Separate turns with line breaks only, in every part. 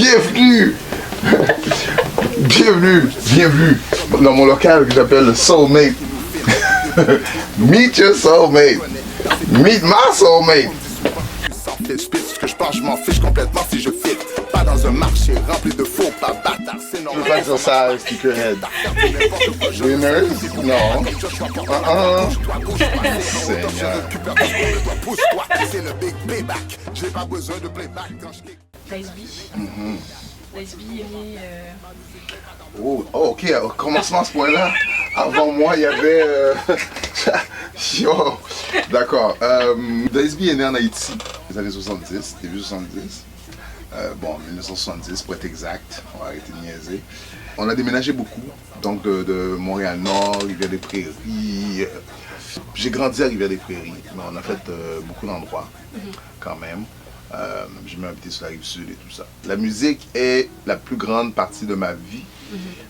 Bienvenue! Bienvenue dans mon local que j'appelle Soulmate. Meet your soulmate. Meet my soulmate.
Ce que je pense, je m'en fiche complètement si je fit. Pas dans un marché rempli de faux pas bâtards. C'est
Je veux pas dire ça à Stickerhead. Winners? Non. Seigneur.
C'est le big payback. J'ai pas besoin de playback quand je kick.
Lesbi est né.
Oh, ok, au commencement à ce point-là, avant moi, il y avait... Yo, d'accord. Daisby est né en Haïti, les années 70, début 70. Bon, 1970 pour être exact, on va arrêter de niaiser. On a déménagé beaucoup, donc de Montréal-Nord, Rivière-des-Prairies. J'ai grandi à Rivière-des-Prairies, mais on a fait beaucoup d'endroits quand même. Je m'ai habité sur la rive sud et tout ça. La musique est la plus grande partie de ma vie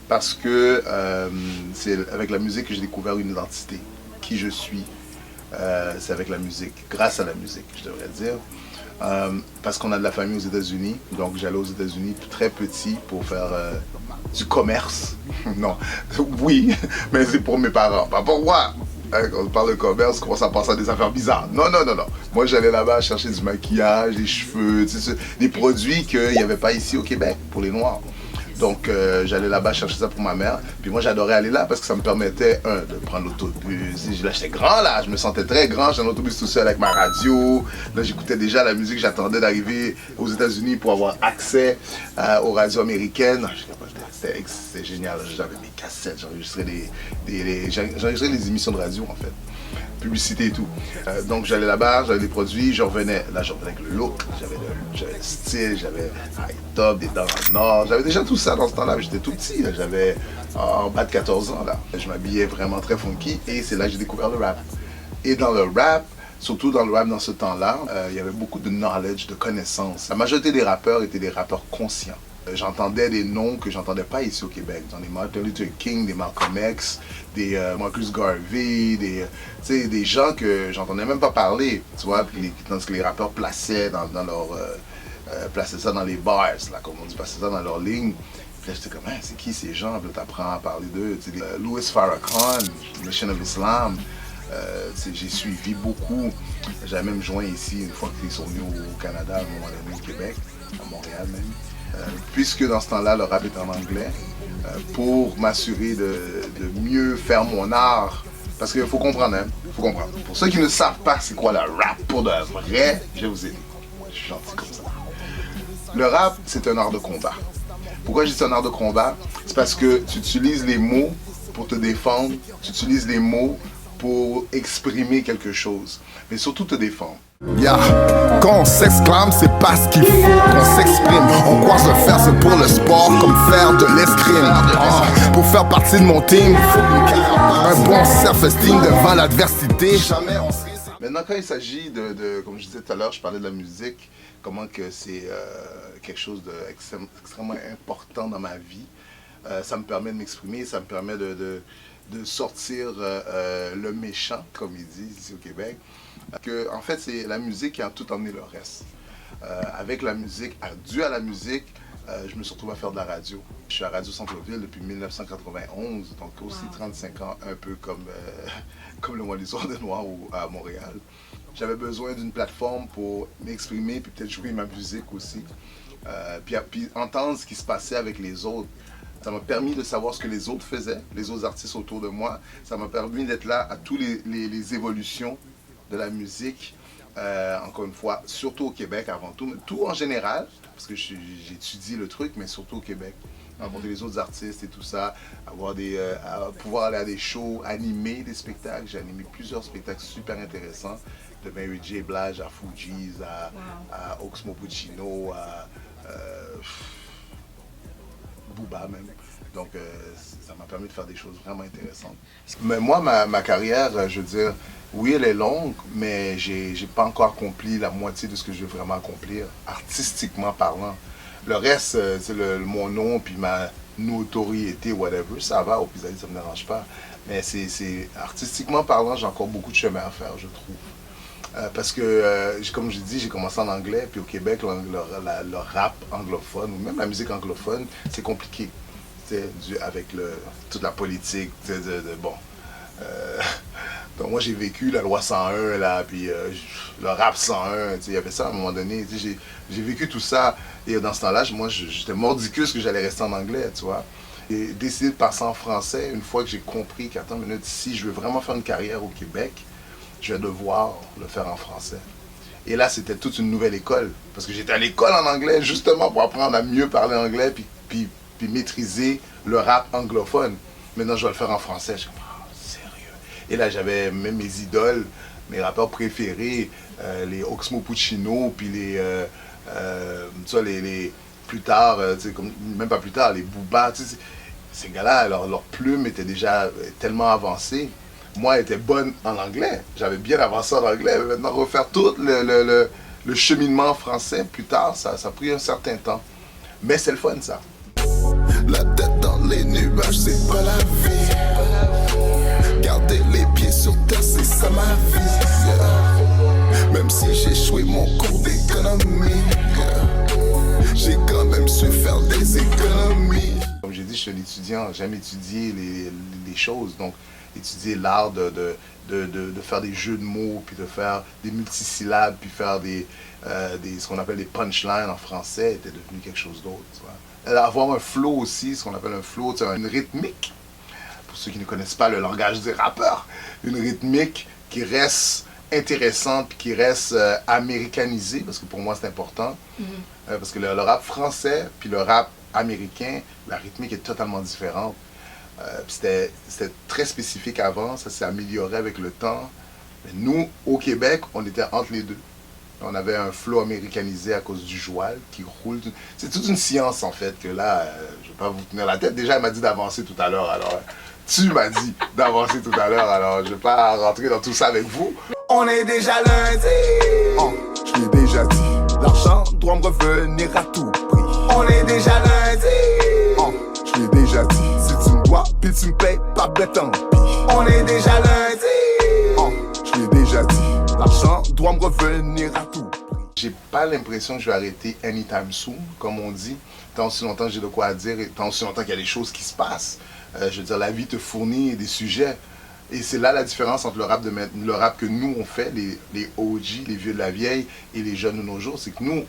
parce que c'est avec la musique que j'ai découvert une identité, qui je suis. C'est avec la musique, grâce à la musique, je devrais dire. Parce qu'on a de la famille aux États-Unis, donc j'allais aux États-Unis très petit pour faire du commerce. Non, oui, mais c'est pour mes parents, pas pour moi. Quand on parle de commerce, on commence à penser à des affaires bizarres. Non. Moi, j'allais là-bas chercher du maquillage, des cheveux, des produits qu'il n'y avait pas ici au Québec pour les Noirs. Donc, j'allais là-bas chercher ça pour ma mère. Puis moi, j'adorais aller là parce que ça me permettait, de prendre l'autobus. Là, j'étais grand, là. Je me sentais très grand. J'étais dans l'autobus tout seul avec ma radio. Là, j'écoutais déjà la musique. J'attendais d'arriver aux États-Unis pour avoir accès aux radios américaines. C'était génial. J'avais mes cassettes. J'enregistrais les émissions de radio, en fait. Publicité et tout. Donc j'allais là-bas, j'avais des produits, je revenais. Là, je revenais avec le look, j'avais le style, j'avais high top, des dents en or. J'avais déjà tout ça dans ce temps-là. J'étais tout petit, j'avais en bas de 14 ans. Là. Je m'habillais vraiment très funky et c'est là que j'ai découvert le rap. Et dans le rap, surtout dans le rap dans ce temps-là, il y avait beaucoup de knowledge, de connaissances. La majorité des rappeurs étaient des rappeurs conscients. J'entendais des noms que j'entendais pas ici au Québec. J'entendais Martin Luther King, des Malcolm X, des Marcus Garvey, des gens que j'entendais même pas parler, tu vois, tandis que les rappeurs plaçaient plaçaient ça dans les bars, là, comme on dit, plaçaient ça dans leurs lignes. Puis là, j'étais comme, c'est qui ces gens? Puis là, t'apprends à parler d'eux. Louis Farrakhan, Nation of Islam. J'ai suivi beaucoup. J'avais même joint ici une fois qu'ils sont venus au Canada, à un moment donné au Québec, à Montréal même. Puisque dans ce temps-là, le rap est en anglais, pour m'assurer de mieux faire mon art. Parce qu'il faut comprendre, faut comprendre. Pour ceux qui ne savent pas c'est quoi le rap pour de vrai, je vais vous aider. Je suis gentil comme ça. Le rap, c'est un art de combat. Pourquoi je dis c'est un art de combat? C'est parce que tu utilises les mots pour te défendre, tu utilises les mots pour exprimer quelque chose, mais surtout te défendre.
Quand on s'exclame, c'est pas ce qu'il faut qu'on s'exprime. On croise le fer, c'est pour le sport, comme faire de l'escrime. Pour faire partie de mon team, un bon self-esteem devant l'adversité.
Maintenant, quand il s'agit comme je disais tout à l'heure, je parlais de la musique, comment que c'est quelque chose d'extrêmement important dans ma vie. Ça me permet de m'exprimer, ça me permet de sortir le méchant, comme ils disent ici au Québec. En fait, c'est la musique qui a tout emmené le reste. Avec la musique, dû à la musique, je me suis retrouvé à faire de la radio. Je suis à Radio Centre-Ville depuis 1991, donc aussi 35 ans, un peu comme le mois des Soirs de Noir à Montréal. J'avais besoin d'une plateforme pour m'exprimer, puis peut-être jouer ma musique aussi. Puis entendre ce qui se passait avec les autres. Ça m'a permis de savoir ce que les autres faisaient, les autres artistes autour de moi. Ça m'a permis d'être là à toutes les évolutions de la musique, encore une fois, surtout au Québec avant tout, mais tout en général, parce que j'étudie le truc, mais surtout au Québec. Rencontrer les autres artistes et tout ça, pouvoir aller à des shows, animer des spectacles. J'ai animé plusieurs spectacles super intéressants, de Mary J. Blige à Fugees, à Oxmo Puccino, à Booba même. Donc ça m'a permis de faire des choses vraiment intéressantes. Mais moi, ma carrière, je veux dire, oui, elle est longue, mais j'ai pas encore accompli la moitié de ce que je veux vraiment accomplir, artistiquement parlant. Le reste, c'est mon nom, puis ma notoriété, whatever, ça va, au Pizzaï, ça me dérange pas. Mais c'est artistiquement parlant, j'ai encore beaucoup de chemin à faire, je trouve. Parce que, comme je dis, j'ai commencé en anglais, puis au Québec, le rap anglophone, ou même la musique anglophone, c'est compliqué. Avec toute la politique, bon. Donc moi j'ai vécu la loi 101, là, puis le rap 101, il y avait ça à un moment donné. J'ai vécu tout ça, et dans ce temps-là, moi j'étais mordicus que j'allais rester en anglais, tu vois. Et décidé de passer en français, une fois que j'ai compris qu'attends une minute, si je veux vraiment faire une carrière au Québec, je vais devoir le faire en français. Et là, c'était toute une nouvelle école, parce que j'étais à l'école en anglais, justement pour apprendre à mieux parler anglais, puis maîtriser le rap anglophone. Maintenant, je vais le faire en français. Je suis comme, oh, sérieux. Et là, j'avais même mes idoles, mes rappeurs préférés, les Oxmo Puccino, puis tu vois, plus tard, même pas plus tard, les Booba, ces gars-là, leur plume était déjà tellement avancée. Moi, elle était bonne en anglais. J'avais bien avancé en anglais. Mais maintenant, refaire tout le cheminement français, plus tard, ça a pris un certain temps. Mais c'est le fun, ça.
La tête dans les nuages, c'est pas la vie. Garder les pieds sur terre, c'est ça ma vie. Même si j'ai échoué mon cours d'économie, j'ai quand même su faire des économies.
Comme j'ai dit, je suis un étudiant, j'aime étudier les choses. Donc, étudier l'art de faire des jeux de mots, puis de faire des multisyllabes, puis faire ce qu'on appelle des punchlines en français était devenu quelque chose d'autre. Avoir un flow aussi, ce qu'on appelle un flow, une rythmique, pour ceux qui ne connaissent pas le langage des rappeurs, une rythmique qui reste intéressante, puis qui reste américanisée, parce que pour moi c'est important, parce que le rap français, puis le rap américain, la rythmique est totalement différente. C'était très spécifique avant, ça s'est amélioré avec le temps. Mais nous, au Québec, on était entre les deux. On avait un flow américanisé à cause du joual qui roule. C'est toute une science en fait que là, je ne vais pas vous tenir la tête. Déjà, elle m'a dit d'avancer tout à l'heure, alors tu m'as dit d'avancer tout à l'heure, alors je ne vais pas rentrer dans tout ça avec vous.
On est déjà lundi. Oh, je l'ai déjà dit. L'argent doit me revenir à tout prix. On est déjà lundi. Oh, je l'ai déjà dit. Si tu me vois, puis tu me payes, pas bête tant pis. On est déjà lundi. Oh, je l'ai déjà dit. L'argent doit me revenir à tout prix.
J'ai pas l'impression que je vais arrêter anytime soon, comme on dit. Tant aussi longtemps que j'ai de quoi dire et tant aussi longtemps qu'il y a des choses qui se passent. Je veux dire, la vie te fournit des sujets. Et c'est là la différence entre le rap que nous on fait, les OG, les vieux de la vieille, et les jeunes de nos jours. C'est que nous,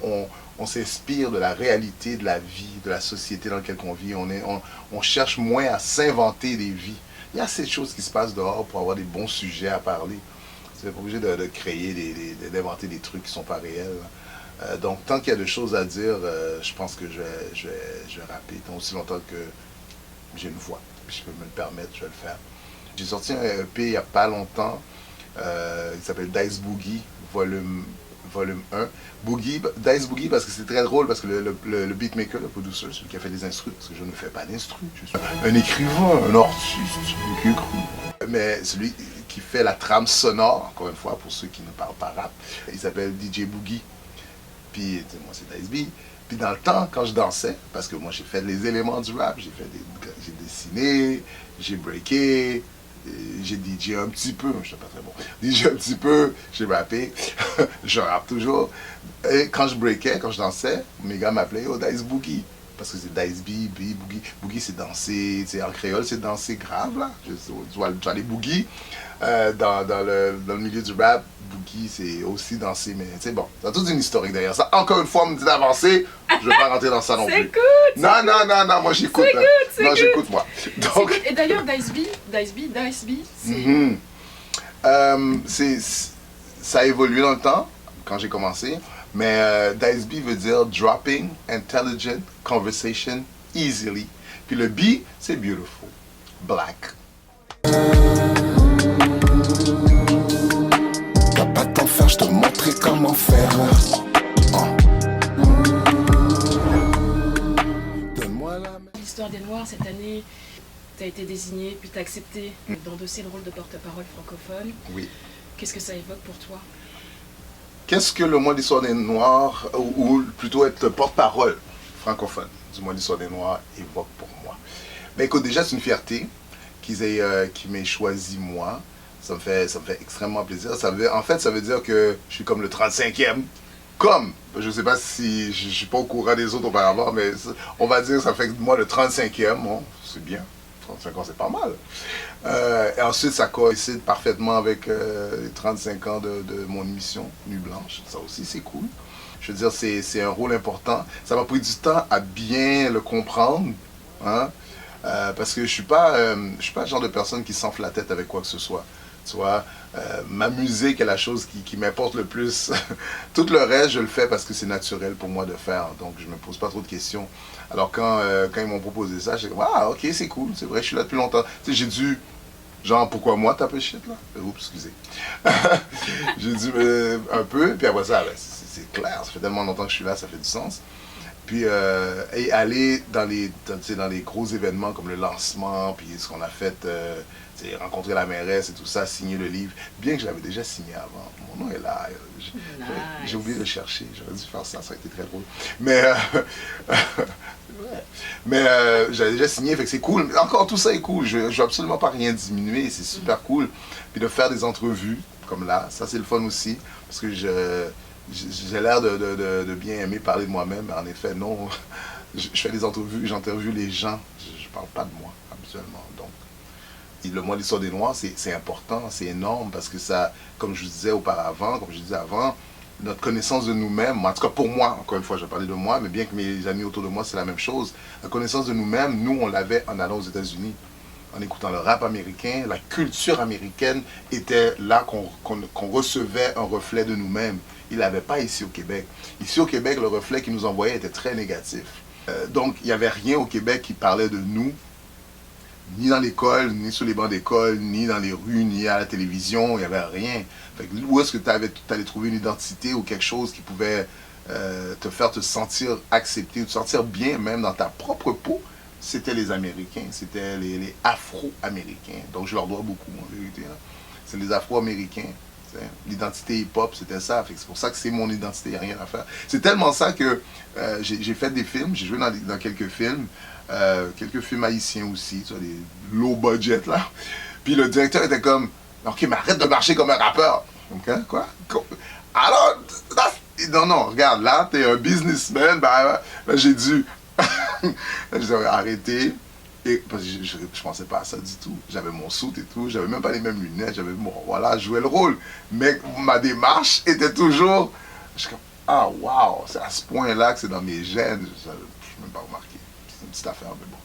on s'inspire de la réalité de la vie, de la société dans laquelle on vit. On cherche moins à s'inventer des vies. Il y a assez de choses qui se passent dehors pour avoir des bons sujets à parler. C'est pas obligé de créer, d'inventer des trucs qui sont pas réels. Donc, tant qu'il y a des choses à dire, je pense que je vais rapper. Tant aussi longtemps que j'ai une voix, puis je peux me le permettre, je vais le faire. J'ai sorti un EP il n'y a pas longtemps. Il s'appelle Dice Boogie, volume 1. Dice Boogie parce que c'est très drôle, parce que le beatmaker, le producer, celui qui a fait des instrus, parce que je ne fais pas d'instrus, je suis un écrivain, un artiste, qui cru. Mais celui qui fait la trame sonore, encore une fois, pour ceux qui ne parlent pas rap, il s'appelle DJ Boogie. Puis moi c'est Dice B. Puis dans le temps, quand je dansais, parce que moi j'ai fait les éléments du rap, j'ai dessiné, j'ai breaké, j'ai DJ un petit peu, je suis pas très bon, DJ un petit peu, j'ai rappé, je rappe toujours. Et quand je breakais, quand je dansais, mes gars m'appelaient oh, Dice Boogie. Parce que c'est Dice B, Boogie. Boogie, c'est danser, en créole, c'est danser grave, là. Tu vois les boogies. Dans le milieu du rap, Boogie, c'est aussi danser, mais c'est bon. C'est toute une historique derrière ça. Encore une fois, on me dit d'avancer, je ne vais pas rentrer dans ça non plus.
Écoute,
non, moi j'écoute. Non, j'écoute moi. Donc,
et d'ailleurs, Dice B,
ça a évolué dans le temps, quand j'ai commencé. Mais Dice B veut dire dropping intelligent conversation easily. Puis le B, c'est beautiful, black.
T'as pas de temps faire, je te montrer comment faire. Donne-moi la main.
L'histoire des Noirs, cette année, tu as été désigné, puis tu as accepté d'endosser le rôle de porte-parole francophone.
Oui.
Qu'est-ce que ça évoque pour toi?
Qu'est-ce que le mois d'histoire des Noirs, ou plutôt être porte-parole francophone du mois d'histoire des Noirs, évoque pour moi? Ben écoute, déjà c'est une fierté qu'ils m'aient choisi moi, Ça me fait extrêmement plaisir. En fait, ça veut dire que je suis comme le 35e. Je ne sais pas si je ne suis pas au courant des autres auparavant, mais on va dire que ça fait que moi le 35e. Bon, c'est bien. 35 ans, c'est pas mal. Et ensuite, ça coïncide parfaitement avec les 35 ans de mon émission Nuit Blanche. Ça aussi, c'est cool. Je veux dire, c'est un rôle important. Ça m'a pris du temps à bien le comprendre, hein, parce que je suis pas le genre de personne qui s'enfle la tête avec quoi que ce soit. Tu vois, ma musique est la chose qui m'importe le plus. Tout le reste, je le fais parce que c'est naturel pour moi de faire. Donc, je me pose pas trop de questions. Alors, quand ils m'ont proposé ça, j'ai dit, ah, ok, c'est cool, c'est vrai, je suis là depuis longtemps. Tu sais, j'ai dû, genre, pourquoi moi taper shit, là? Oups, excusez. J'ai dû un peu, puis après ça, ben, c'est clair, ça fait tellement longtemps que je suis là, ça fait du sens. Puis, et aller dans les gros événements comme le lancement, puis ce qu'on a fait, rencontrer la mairesse et tout ça, signer le livre, bien que je l'avais déjà signé avant. Mon nom est là. J'ai oublié de le chercher, j'aurais dû faire ça, ça a été très drôle. Mais j'avais déjà signé, fait que c'est cool. Encore tout ça est cool, je ne veux absolument pas rien diminuer, c'est super cool. Puis de faire des entrevues comme là, ça c'est le fun aussi, parce que j'ai l'air de bien aimer parler de moi-même, mais en effet, non. Je fais des entrevues, j'interviewe les gens, je ne parle pas de moi, habituellement. Donc, le mois de l'histoire des Noirs, c'est important, c'est énorme, parce que ça, comme je disais auparavant, comme je disais avant, notre connaissance de nous-mêmes, en tout cas pour moi, encore une fois, je vais parler de moi, mais bien que mes amis autour de moi, c'est la même chose. La connaissance de nous-mêmes, nous, on l'avait en allant aux États-Unis, en écoutant le rap américain, la culture américaine était là qu'on recevait un reflet de nous-mêmes. Il n'avait pas ici au Québec. Ici au Québec, le reflet qu'il nous envoyait était très négatif. Donc, il n'y avait rien au Québec qui parlait de nous, ni dans l'école, ni sur les bancs d'école, ni dans les rues, ni à la télévision, il n'y avait rien. Fait que où est-ce que tu allais trouver une identité ou quelque chose qui pouvait te faire te sentir accepté, te sentir bien même dans ta propre peau? C'était les Américains, c'était les Afro-Américains. Donc je leur dois beaucoup en vérité. Hein. C'est les Afro-Américains. L'identité hip-hop, c'était ça. C'est pour ça que c'est mon identité, il n'y a rien à faire. C'est tellement ça que j'ai fait des films, j'ai joué dans quelques films haïtiens aussi, tu vois, des low budget là. Puis le directeur était comme, ok, mais arrête de marcher comme un rappeur. Ok, quoi? Alors, non, regarde, là, t'es un businessman, ben j'ai dû arrêter. Et parce que je pensais pas à ça du tout. J'avais mon soute et tout, j'avais même pas les mêmes lunettes, j'avais, bon, voilà, je jouais le rôle. Mais ma démarche était toujours, je suis comme, ah, waouh, c'est à ce point-là que c'est dans mes gènes. Je ne l'ai même pas remarqué. C'est une petite affaire, mais bon.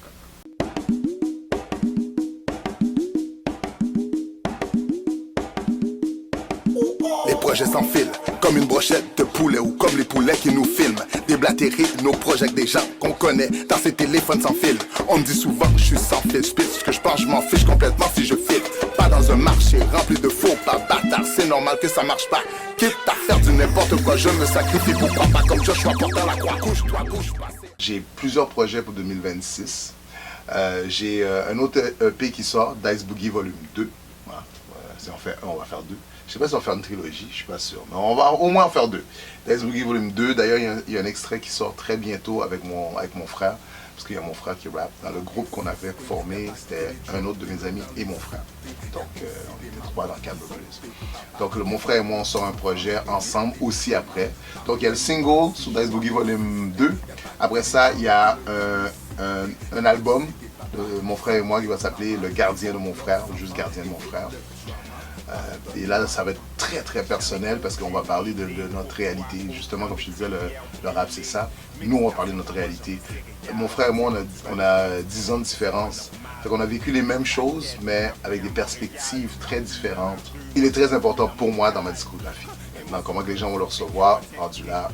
Les projets s'enfilent, comme une brochette de poulet ou comme les poulets qui nous filment. Déblatérer nos projets avec des gens qu'on connaît dans ces téléphones sans fil. On me dit souvent je suis sans fil, je pitch ce que je pense, je m'en fiche complètement si je file. Pas dans un marché rempli de faux pas bâtard, c'est normal que ça marche pas. Quitte à faire du n'importe quoi, je me sacrifie, pourquoi pas comme Joshua portant la croix. Couche-toi, bouge pas.
J'ai plusieurs projets pour 2026. J'ai un autre EP qui sort, Dice Boogie Volume 2. Voilà. Si on fait un, on va faire deux. Je ne sais pas si on va faire une trilogie, je suis pas sûr. Mais on va au moins en faire deux. Dice Boogie Volume 2, d'ailleurs, il y a un extrait qui sort très bientôt avec mon frère. Parce qu'il y a mon frère qui rappe. Dans le groupe qu'on avait formé, c'était un autre de mes amis et mon frère. Donc, on était trois dans Cap Blues. Donc, mon frère et moi, on sort un projet ensemble aussi après. Donc, il y a le single sur Dice Boogie Volume 2. Après ça, il y a un album de mon frère et moi qui va s'appeler Le Gardien de mon frère, ou juste Gardien de mon frère. Et là, ça va être très très personnel parce qu'on va parler de notre réalité. Justement, comme je te disais, le rap, c'est ça. Nous, on va parler de notre réalité. Mon frère et moi, on a 10 ans de différence. On a vécu les mêmes choses, mais avec des perspectives très différentes. Il est très important pour moi dans ma discographie. Maintenant, comment que les gens vont le recevoir, rendu là,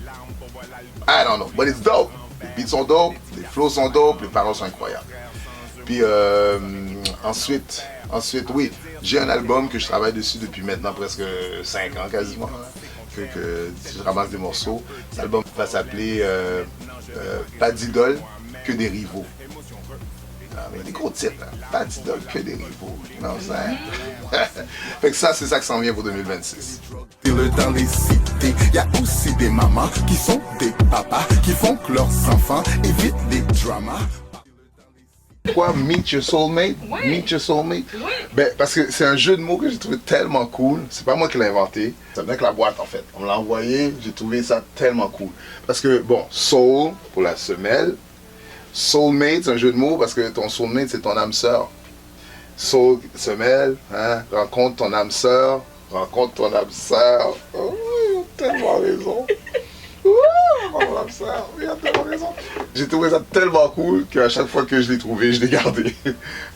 I don't know, but it's dope. Les beats sont dope, les flows sont dope, les paroles sont incroyables. Puis ensuite, oui, j'ai un album que je travaille dessus depuis maintenant presque 5 ans quasiment, que je ramasse des morceaux. Cet album va s'appeler Pas d'idole, que des rivaux. Ah, mais des gros titres, hein. Pas d'idole, que des rivaux. Non, ça, fait que ça, c'est ça qui s'en vient pour 2026.
Dans les cités, y a aussi des mamans qui sont des papas, qui font que leurs enfants évitent les dramas.
Quoi, Meet Your Soulmate?
Oui.
Meet Your Soulmate?
Oui.
Ben, parce que c'est un jeu de mots que j'ai trouvé tellement cool. C'est pas moi qui l'ai inventé. Ça venait avec la boîte, en fait. On me l'a envoyé, j'ai trouvé ça tellement cool. Parce que, bon, soul, pour la semelle. Soulmate, c'est un jeu de mots parce que ton soulmate, c'est ton âme sœur. Soul, semelle, hein, rencontre ton âme sœur. Rencontre ton âme sœur. Oh, ils ont tellement raison. Il a tellement raison. J'ai trouvé ça tellement cool qu'à chaque fois que je l'ai trouvé, je l'ai gardé.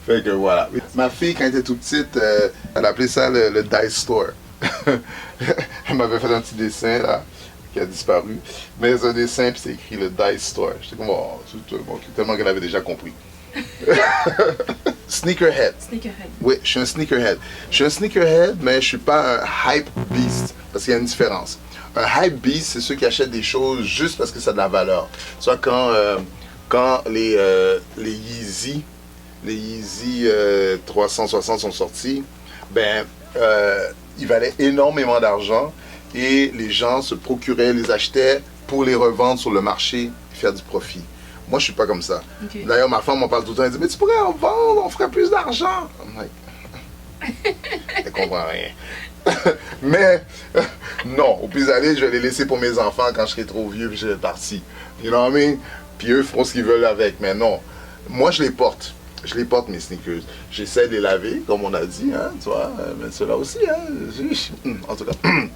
Fait que voilà. Ma fille, quand elle était toute petite, elle appelait ça le Dice Store. Elle m'avait fait un petit dessin là, qui a disparu. Mais c'est un dessin, puis c'est écrit le Dice Store. J'étais comme, oh, tellement qu'elle avait déjà compris. Sneakerhead.
Sneakerhead.
Oui, je suis un sneakerhead. Je suis un sneakerhead, mais je suis pas un hype beast. Parce qu'il y a une différence. Un hype beast, c'est ceux qui achètent des choses juste parce que ça a de la valeur. Soit quand les Yeezy 360 sont sortis, ben, ils valaient énormément d'argent et les gens se procuraient, les achetaient pour les revendre sur le marché et faire du profit. Moi, je suis pas comme ça.
Okay.
D'ailleurs, ma femme m'en parle tout le temps. Elle dit, mais tu pourrais en vendre, on ferait plus d'argent. I'm like, elle comprend rien. Mais, non, au plus aller, je vais les laisser pour mes enfants quand je serai trop vieux puis je vais partir. You know what I mean? Puis eux feront ce qu'ils veulent avec. Mais non, moi, je les porte. Je les porte, mes sneakers. J'essaie de les laver, comme on a dit, hein, tu vois. Mais ceux-là aussi, hein. En tout cas,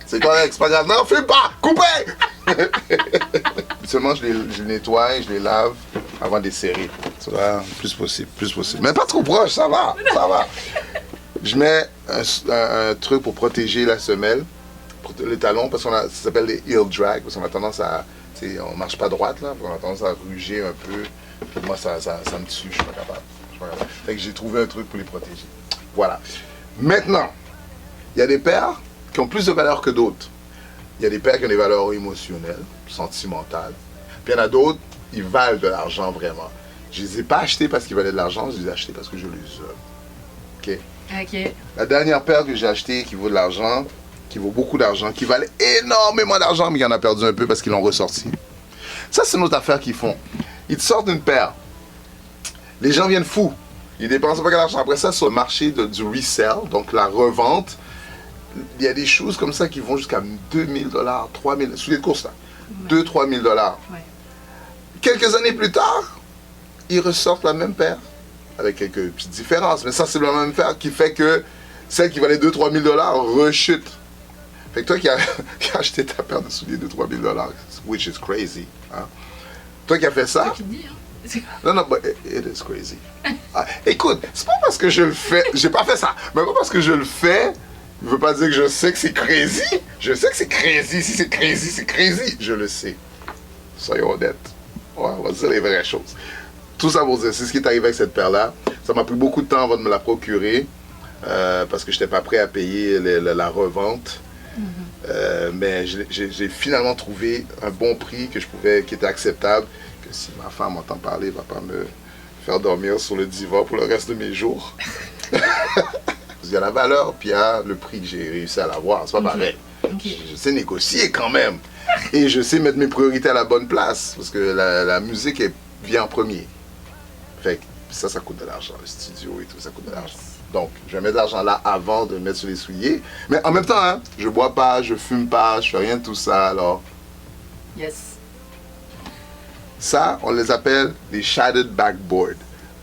c'est correct, c'est pas grave. Non, fais pas! Coupez! Seulement, je les nettoie, je les lave avant de les serrer. Tu vois, plus possible, plus possible. Mais pas trop proche, ça va, ça va. Je mets un truc pour protéger la semelle, le talon, parce que ça s'appelle les heel drag, parce qu'on a tendance à, on marche pas droite, là, on a tendance à ruger un peu. Puis moi, ça me tue, je suis pas capable. Fait que j'ai trouvé un truc pour les protéger. Voilà. Maintenant, il y a des paires qui ont plus de valeur que d'autres. Il y a des paires qui ont des valeurs émotionnelles, sentimentales. Puis il y en a d'autres, ils valent de l'argent vraiment. Je les ai pas achetés parce qu'ils valaient de l'argent, je les ai achetés parce que je les aime. OK?
Ok.
La dernière paire que j'ai achetée qui vaut de l'argent, qui vaut beaucoup d'argent, qui valait énormément d'argent, mais qui en a perdu un peu parce qu'ils l'ont ressorti. Ça, c'est une autre affaire qu'ils font. Ils te sortent une paire. Les gens viennent fous. Ils dépensent pas d'argent. Après ça, sur le marché du resell, donc la revente, il y a des choses comme ça qui vont jusqu'à 2000 $, 3000 $, sous les courses là. 2-3 000 $.
Ouais.
Quelques années plus tard, ils ressortent la même paire, avec quelques petites différences. Mais ça, c'est la même paire qui fait que celle qui valait 2-3 000 $ rechute. Fait que toi qui as acheté ta paire de souliers de 3 000 $, which is crazy, hein? Toi qui as fait ça...
C'est toi qui le dis, hein.
Non, but it is crazy. Ah, écoute, c'est pas parce que je le fais, j'ai pas fait ça, mais pas parce que je le fais, je veux pas dire que je sais que c'est crazy. Je sais que c'est crazy, si c'est crazy, c'est crazy. Je le sais. Soyons honnêtes. Ouais, on va dire les vraies choses. Tout ça pour dire, c'est ce qui est arrivé avec cette paire-là. Ça m'a pris beaucoup de temps avant de me la procurer, parce que j'étais pas prêt à payer la revente. Mais j'ai finalement trouvé un bon prix qui était acceptable. Que si ma femme entend parler, elle ne va pas me faire dormir sur le divan pour le reste de mes jours. Il y a la valeur, puis il y a le prix que j'ai réussi à l'avoir. C'est pas pareil. Je sais négocier quand même. Et je sais mettre mes priorités à la bonne place. Parce que la musique vient en premier. Fait que ça coûte de l'argent. Le studio et tout, ça coûte de l'argent. Donc, je vais mettre de l'argent là avant de mettre sur les souliers. Mais en même temps, hein, je bois pas, je fume pas, je fais rien de tout ça. Alors,
Yes.
ça, on les appelle les shattered backboard.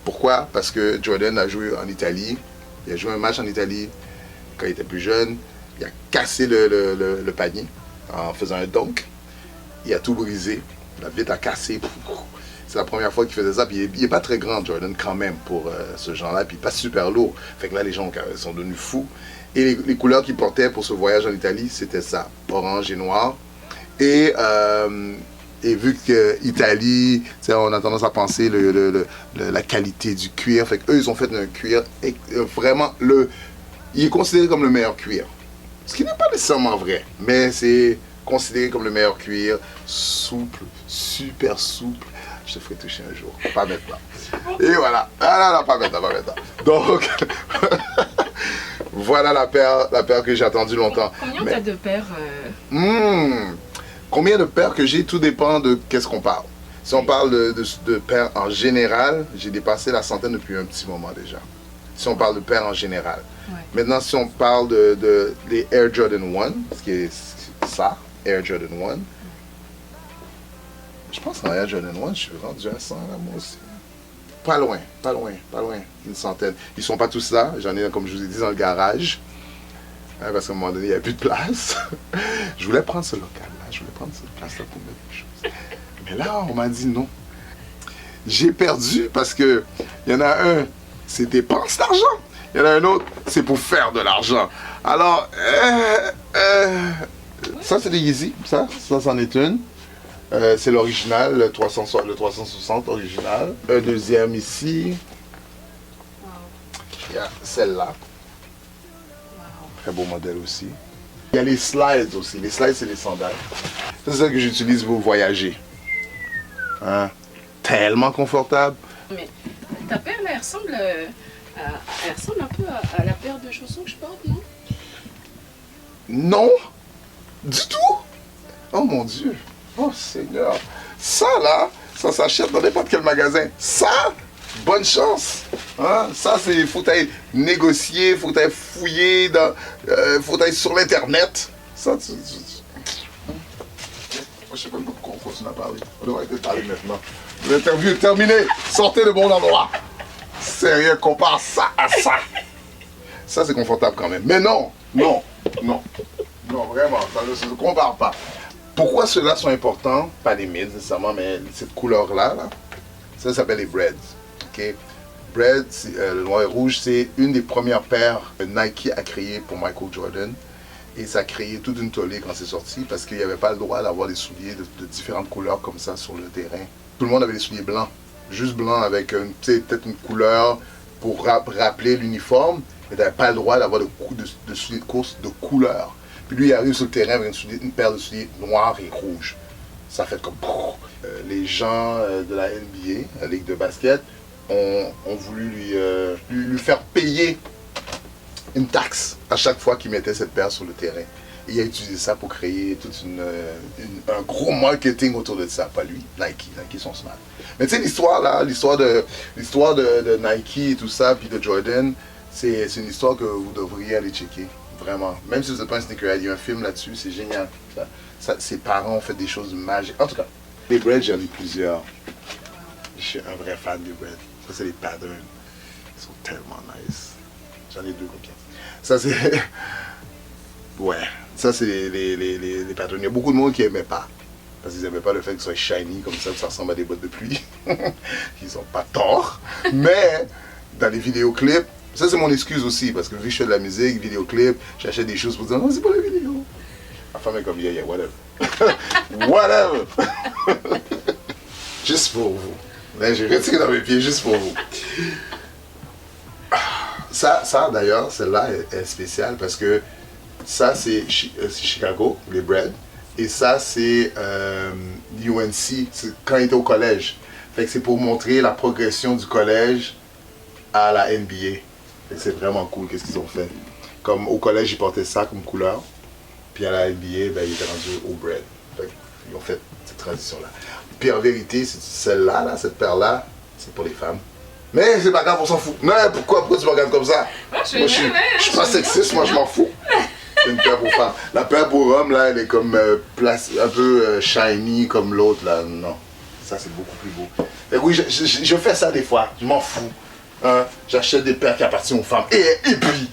Pourquoi? Parce que Jordan a joué en Italie. Il a joué un match en Italie quand il était plus jeune. Il a cassé le panier en faisant un dunk. Il a tout brisé. La vitre a cassé. C'est la première fois qu'il faisait ça. Puis il n'est pas très grand, Jordan, quand même, pour ce genre-là. Puis il n'est pas super lourd. Fait que là, les gens sont devenus fous. Et les couleurs qu'il portait pour ce voyage en Italie, c'était ça. Orange et noir. Et vu que Italie, on a tendance à penser la qualité du cuir. Fait qu'eux, ils ont fait un cuir vraiment... il est considéré comme le meilleur cuir. Ce qui n'est pas nécessairement vrai. Mais c'est considéré comme le meilleur cuir. Souple, super souple. Je te ferai toucher un jour. Pas maintenant. Et voilà. Ah non, pas maintenant. Donc, voilà la paire que j'ai attendue longtemps.
Combien t'as de paires
Combien de paires que j'ai, tout dépend de qu'est-ce qu'on parle. Si on parle de paires en général, j'ai dépassé la centaine depuis un petit moment déjà. Si on parle de paires en général.
Ouais.
Maintenant, si on parle des Air Jordan 1, ce qui est ça, Air Jordan 1, je pense qu'en Air Jordan 1, je suis rendu à 100 là, moi aussi. Pas loin, une centaine. Ils sont pas tous là, j'en ai, comme je vous ai dit, dans le garage. Hein, parce qu'à un moment donné, il n'y a plus de place. Je voulais prendre ce local-là, je voulais prendre cette place-là pour mettre des choses. Mais là, on m'a dit non. J'ai perdu parce que il y en a un, c'est dépense d'argent. Il y en a un autre, c'est pour faire de l'argent. Alors, ça c'est des Yeezy, ça c'en est une. C'est l'original, le 360 original. Un deuxième ici.
Wow.
Il y a celle-là.
Wow.
Très beau modèle aussi. Il y a les slides aussi. Les slides, c'est les sandales. C'est ça que j'utilise pour voyager. Hein? Tellement confortable.
Mais ta paire, là, elle ressemble un peu à la paire de chaussons que je porte, non?
Non, du tout. Oh mon Dieu. Oh Seigneur. Ça là, ça s'achète dans n'importe quel magasin. Ça, bonne chance. Hein? Ça, c'est, faut aller négocier, faut aller fouiller, faut aller sur l'internet. Ça, je sais pas pourquoi on continue à parler. On devrait peut-être parler maintenant. L'interview est terminée. Sortez de bon endroit. Sérieux, compare ça à ça. Ça, c'est confortable quand même. Mais non, non, vraiment, ça ne se compare pas. Pourquoi ceux-là sont importants? Pas les mids nécessairement, mais cette couleur-là, là, ça s'appelle les Breads. Okay? Bread, le noir et rouge, c'est une des premières paires que Nike a créées pour Michael Jordan. Et ça a créé toute une tollée quand c'est sorti parce qu'il n'y avait pas le droit d'avoir des souliers de différentes couleurs comme ça sur le terrain. Tout le monde avait des souliers blancs, juste blancs avec peut-être une couleur pour rappeler l'uniforme, mais tu n'avais pas le droit d'avoir de souliers de course de couleur. Puis lui, il arrive sur le terrain avec une paire de souliers noirs et rouges. Ça fait comme... les gens de la NBA, la Ligue de basket, ont voulu lui faire payer une taxe à chaque fois qu'il mettait cette paire sur le terrain. Et il a utilisé ça pour créer tout un gros marketing autour de ça. Pas lui, Nike. Nike sont smart. Mais tu sais, l'histoire là, l'histoire de Nike et tout ça, puis de Jordan, c'est une histoire que vous devriez aller checker. Vraiment. Même si vous n'êtes pas un sneakerhead, il y a un film là-dessus, c'est génial. Ses parents ont fait des choses magiques. En tout cas, les Breads, j'en ai plusieurs. Je suis un vrai fan des Breads. Ça, c'est les patterns. Ils sont tellement nice. J'en ai deux comme ça. Ça, c'est... Ouais. Ça, c'est les patterns. Il y a beaucoup de monde qui n'aimait pas. Parce qu'ils n'aimaient pas le fait que ce soit shiny comme ça, que ça ressemble à des bottes de pluie. Ils n'ont pas tort. Mais, dans les vidéoclips, ça, c'est mon excuse aussi. Parce que vu que je fais de la musique, vidéoclip, j'achète des choses pour dire non, c'est pas la vidéo. Ma femme est comme, yeah, whatever. Whatever. Juste pour vous. Là, j'ai retiré dans mes pieds juste pour vous. Ça d'ailleurs, celle-là est spéciale parce que ça, c'est Chicago, les Bread. Et ça, c'est UNC, quand il était au collège. Fait que c'est pour montrer la progression du collège à la NBA. C'est vraiment cool, qu'est-ce qu'ils ont fait. Comme au collège, ils portaient ça comme couleur. Puis à la NBA, ben, ils étaient rendus au Bread. Fait ils ont fait cette transition-là. Puis en vérité, celle-là, là, cette paire-là, c'est pour les femmes. Mais c'est pas grave, on s'en fout. Non, pourquoi tu me regardes comme ça?
Moi,
je suis pas sexiste, moi je m'en fous. C'est une paire pour femmes. La paire pour hommes, là, elle est comme un peu shiny comme l'autre, là. Non, ça c'est beaucoup plus beau. Et oui, je fais ça des fois, je m'en fous. Hein? J'achète des paires qui appartiennent aux femmes. Et puis...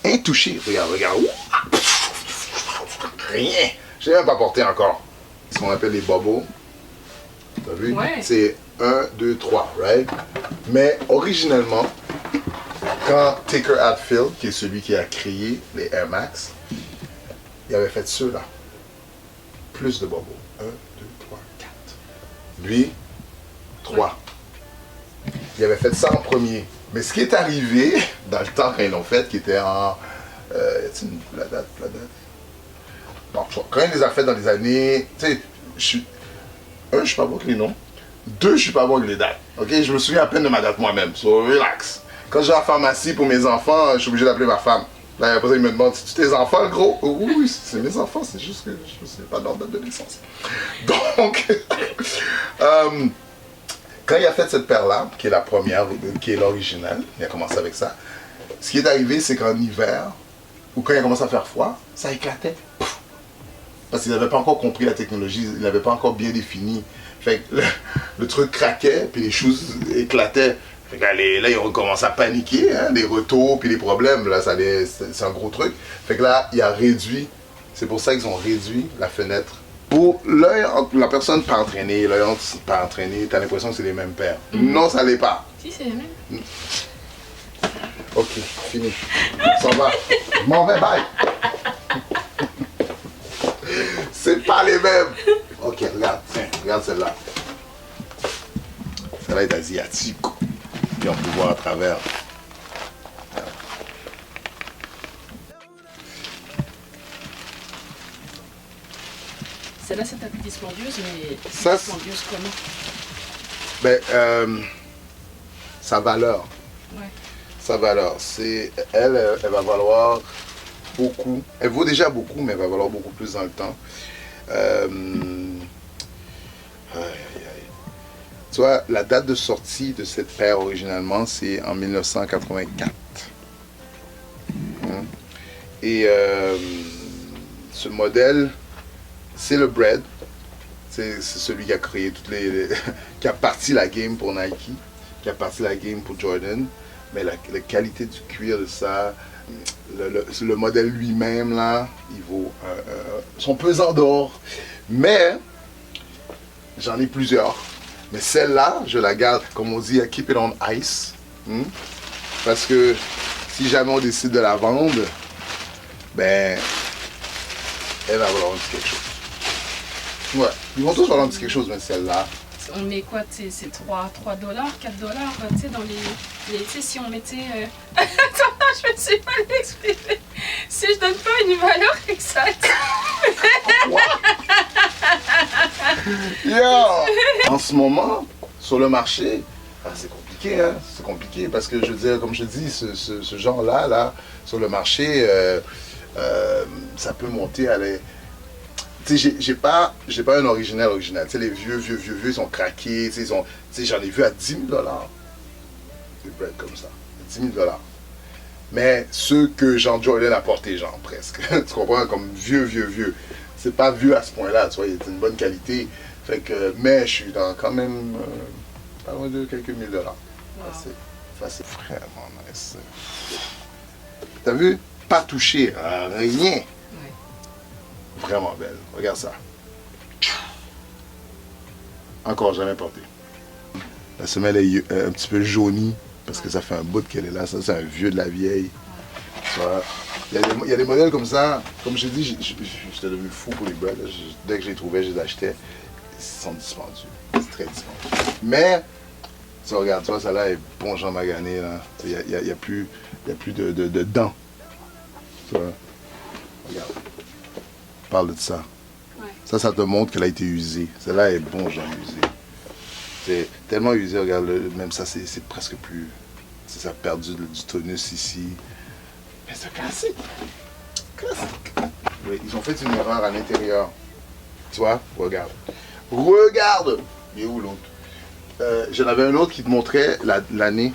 Intouché, regarde. Rien. Je n'ai même pas porté encore. Ce qu'on appelle les bobos. T'as vu?
Ouais.
C'est 1, 2, 3, right? Mais originellement, quand Taker Hatfield, qui est celui qui a créé les Air Max, il avait fait ceux-là. Plus de bobos. 1, 2, 3, 4. Lui, 3. Il avait fait ça en premier. Mais ce qui est arrivé, dans le temps quand ils l'ont fait, qui était en... la date. Bon, quand il les a fait dans les années... Tu sais, je suis pas bon avec les noms. 2, je suis pas bon avec les dates. Ok, je me souviens à peine de ma date moi-même. So, relax. Quand je vais à la pharmacie pour mes enfants, je suis obligé d'appeler ma femme. Là, après ça, il me demande, c'est-tu tes enfants, le gros? Oui, c'est mes enfants, c'est juste que je ne sais pas leur date de naissance. Donc, quand il a fait cette paire-là, qui est la première, qui est l'original, il a commencé avec ça. Ce qui est arrivé, c'est qu'en hiver, ou quand il a commencé à faire froid, ça éclatait. Pouf! Parce qu'ils n'avaient pas encore compris la technologie, ils n'avaient pas encore bien défini. Fait que le truc craquait, puis les choses éclataient. Fait que là, ils ont commencé à paniquer, hein, les retours, puis les problèmes, là, c'est un gros truc. Fait que là, il a réduit, c'est pour ça qu'ils ont réduit la fenêtre. Pour l'œil, la personne pas entraînée, l'œil pas entraîné, t'as l'impression que c'est les mêmes paires. Non, ça l'est pas.
Si, c'est les mêmes.
Ok, fini. Ça va. Je m'en vais, bye. C'est pas les mêmes. Ok, regarde, tiens, regarde celle-là. Celle-là est asiatique. Puis on peut voir à travers.
Celle-là, c'est ta dispendieuse, mais
Ça,
dispendieuse comment?
Ben, sa valeur.
Ouais.
Sa valeur, c'est elle va valoir beaucoup. Elle vaut déjà beaucoup, mais elle va valoir beaucoup plus dans le temps. Tu vois, la date de sortie de cette paire originalement, c'est en 1984. Et ce modèle, c'est le Bread. C'est celui qui a créé qui a parti la game pour Nike, qui a parti la game pour Jordan. Mais la qualité du cuir de ça, le modèle lui-même, là, il vaut son pesant d'or. Mais, j'en ai plusieurs. Mais celle-là, je la garde, comme on dit, keep it on ice. Parce que si jamais on décide de la vendre, ben, elle va valoir un petit quelque chose. Ouais, ils vont tous valoir un petit quelque chose, mais celle-là.
On met quoi, tu sais, c'est 3 $, 4 $, tu sais, dans les tu sais, si on mettait... Attends, je me suis mal exprimée. Si je donne pas une valeur exacte.
Yo! En ce moment, sur le marché, c'est compliqué, hein? C'est compliqué parce que, je veux dire, comme je dis, ce genre-là, là, sur le marché, ça peut monter à les... Tu sais, j'ai pas un original. Tu sais, les vieux, ils sont craqués. Tu sais, j'en ai vu à 10 000 $. Des breads comme ça. 10 000 $. Mais ceux que Jean Jordan a porté, genre, presque. Tu comprends? Comme vieux. C'est pas vieux à ce point-là, tu vois, il est une bonne qualité. Fait que, mais je suis dans quand même pas loin de quelques mille dollars. Wow. Ça, c'est vraiment nice. T'as vu? Pas touché, rien. Vraiment belle. Regarde ça. Encore jamais porté. La semelle est un petit peu jaunie parce que ça fait un bout qu'elle est là. Ça, c'est un vieux de la vieille. Tu vois? Il y a des modèles comme ça. Comme je dis, j'étais devenu fou pour les breads. Dès que je les trouvais, je les achetais. Ils sont dispendieux. C'est très dispendieux. Mais, tu regardes, tu vois, celle-là est bon Jean Magané. Il n'y a plus de dents. Tu vois? Regarde. Parle de ça. Ouais. Ça te montre qu'elle a été usée. Celle-là est bon, genre usée. C'est tellement usé, regarde, même ça, c'est presque plus... Ça a perdu du tonus ici. Mais c'est classique. Oui, ils ont fait une erreur à l'intérieur. Tu vois? Regarde. Regarde! Il est où l'autre? J'en avais un autre qui te montrait l'année.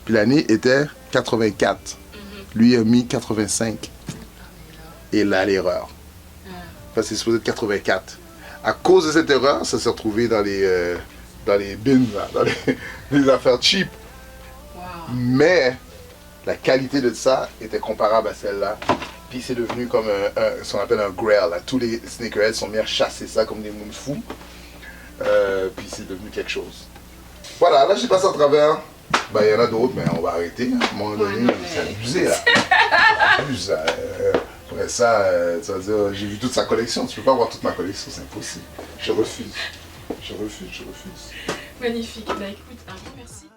Puis l'année était 84. Lui a mis 85. Et là, l'erreur. Parce que c'est supposé être 84. À cause de cette erreur, ça s'est retrouvé dans les bins, là, dans les affaires cheap. Wow. Mais la qualité de ça était comparable à celle-là. Puis c'est devenu comme ce qu'on appelle un grail. Là. Tous les sneakerheads sont mis à chasser ça comme des mounes fous. Puis c'est devenu quelque chose. Voilà, là j'ai passé à travers. Ben, il y en a d'autres, mais on va arrêter. À un moment donné, c'est abusé là. C'est abusé. Après ça, tu vas dire, j'ai vu toute sa collection. Tu peux pas voir toute ma collection, c'est impossible. Je refuse. Magnifique. Bah écoute, un grand merci.